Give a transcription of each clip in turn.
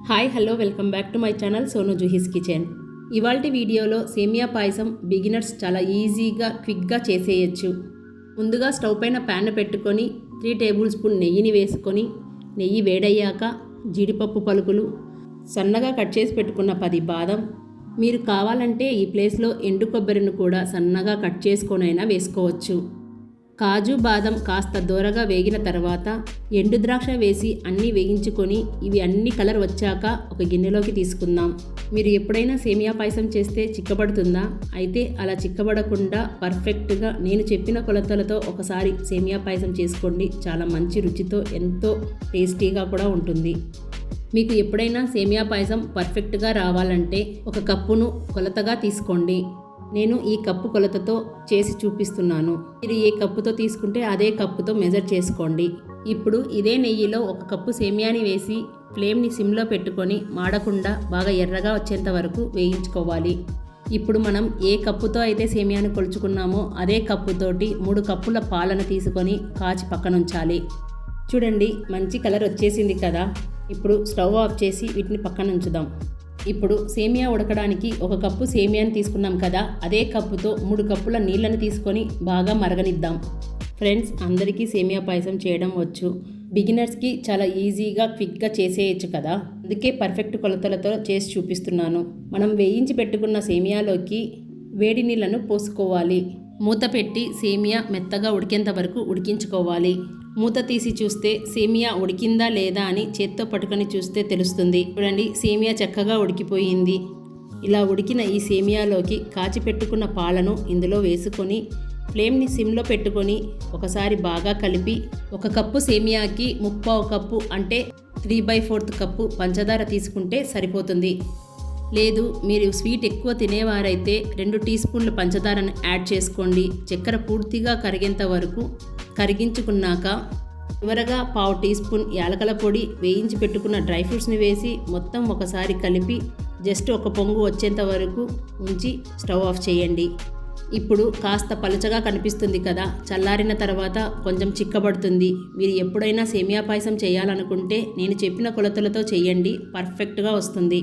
Hi hello welcome back to my channel Sonu Juhi's kitchen. ఇవాల్టి వీడియోలో సేమియా పాయసం బిగినర్స్ చాలా ఈజీగా క్విక్గా చేసేయచ్చు. ముందుగా స్టవ్ పైన ప్యాన్ పెట్టుకొని 3 టేబుల్ స్పూన్ నెయ్యిని వేసుకొని నెయ్యి వేడయ్యాక జీడిపప్పు పలుకులు, సన్నగా కట్ చేసి పెట్టుకున్న 10 బాదం, మీరు కావాలంటే ఈ ప్లేస్లో ఎండు కొబ్బరిని కూడా సన్నగా కట్ చేసుకొనైనా వేసుకోవచ్చు. కాజు బాదం కాస్త దూరగా వేగిన తర్వాత ఎండు ద్రాక్ష వేసి అన్నీ వేయించుకొని ఇవి అన్ని కలర్ వచ్చాక ఒక గిన్నెలోకి తీసుకుందాం. మీరు ఎప్పుడైనా సేమియా పాయసం చేస్తే చిక్కబడుతుందా? అయితే అలా చిక్కబడకుండా పర్ఫెక్ట్గా నేను చెప్పిన కొలతలతో ఒకసారి సేమియా పాయసం చేసుకోండి. చాలా మంచి రుచితో ఎంతో టేస్టీగా కూడా ఉంటుంది. మీకు ఎప్పుడైనా సేమియా పాయసం పర్ఫెక్ట్గా రావాలంటే 1 కప్పును కొలతగా తీసుకోండి. నేను ఈ కప్పు కొలతతో చేసి చూపిస్తున్నాను. మీరు ఏ కప్పుతో తీసుకుంటే అదే కప్పుతో మెజర్ చేసుకోండి. ఇప్పుడు ఇదే నెయ్యిలో 1 కప్పు సేమియాని వేసి ఫ్లేమ్ని సిమ్లో పెట్టుకొని మాడకుండా బాగా ఎర్రగా వచ్చేంత వరకు వేయించుకోవాలి. ఇప్పుడు మనం ఏ కప్పుతో అయితే సేమియాని కొలుచుకున్నామో అదే కప్పుతోటి 3 కప్పుల పాలను తీసుకొని కాచి పక్కనుంచాలి. చూడండి, మంచి కలర్ వచ్చేసింది కదా. ఇప్పుడు స్టవ్ ఆఫ్ చేసి వీటిని పక్కన ఉంచుదాం. ఇప్పుడు సేమియా ఉడకడానికి 1 కప్పు సేమియాని తీసుకున్నాం కదా, అదే కప్పుతో 3 కప్పుల నీళ్ళని తీసుకొని బాగా మరగనిద్దాం. ఫ్రెండ్స్, అందరికీ సేమియా పాయసం చేయడం వచ్చు. బిగినర్స్కి చాలా ఈజీగా క్విక్గా చేసేయచ్చు కదా, అందుకే పర్ఫెక్ట్ కొలతలతో చేసి చూపిస్తున్నాను. మనం వేయించి పెట్టుకున్న సేమియాలోకి వేడి నీళ్ళను పోసుకోవాలి. మూత పెట్టి సేమియా మెత్తగా ఉడికేంత వరకు ఉడికించుకోవాలి. మూత తీసి చూస్తే సేమియా ఉడికిందా లేదా అని చేత్తో పట్టుకొని చూస్తే తెలుస్తుంది. చూడండి, సేమియా చక్కగా ఉడికిపోయింది. ఇలా ఉడికిన ఈ సేమియాలోకి కాచి పెట్టుకున్న పాలను ఇందులో వేసుకొని ఫ్లేమ్ని సిమ్లో పెట్టుకొని ఒకసారి బాగా కలిపి 1 కప్పు సేమియాకి 3/4 కప్పు అంటే 3/4 కప్పు పంచదార తీసుకుంటే సరిపోతుంది. లేదు, మీరు స్వీట్ ఎక్కువ తినేవారైతే 2 టీ స్పూన్ల పంచదారను యాడ్ చేసుకోండి. చక్కెర పూర్తిగా కరిగేంత వరకు కరిగించుకున్నాక చివరగా 1/2 టీ స్పూన్ యాలకల పొడి, వేయించి పెట్టుకున్న డ్రై ఫ్రూట్స్ని వేసి మొత్తం ఒకసారి కలిపి జస్ట్ 1 పొంగు వచ్చేంత వరకు ఉంచి స్టవ్ ఆఫ్ చేయండి. ఇప్పుడు కాస్త పలుచగా కనిపిస్తుంది కదా, చల్లారిన తర్వాత కొంచెం చిక్కబడుతుంది. మీరు ఎప్పుడైనా సేమియా పాయసం చేయాలనుకుంటే నేను చెప్పిన కొలతలతో చేయండి, పర్ఫెక్ట్గా వస్తుంది.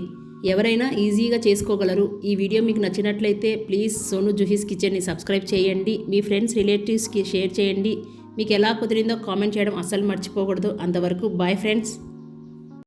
ఎవరైనా ఈజీగా చేసుకోగలరు. ఈ వీడియో మీకు నచ్చినట్లయితే ప్లీజ్ సోను జుహీస్ కిచెన్ని సబ్స్క్రైబ్ చేయండి. మీ ఫ్రెండ్స్ రిలేటివ్స్కి షేర్ చేయండి. మీకు ఎలా కుదిరిందో కామెంట్ చేయడం అస్సలు మర్చిపోకూడదు. అంతవరకు బాయ్ ఫ్రెండ్స్.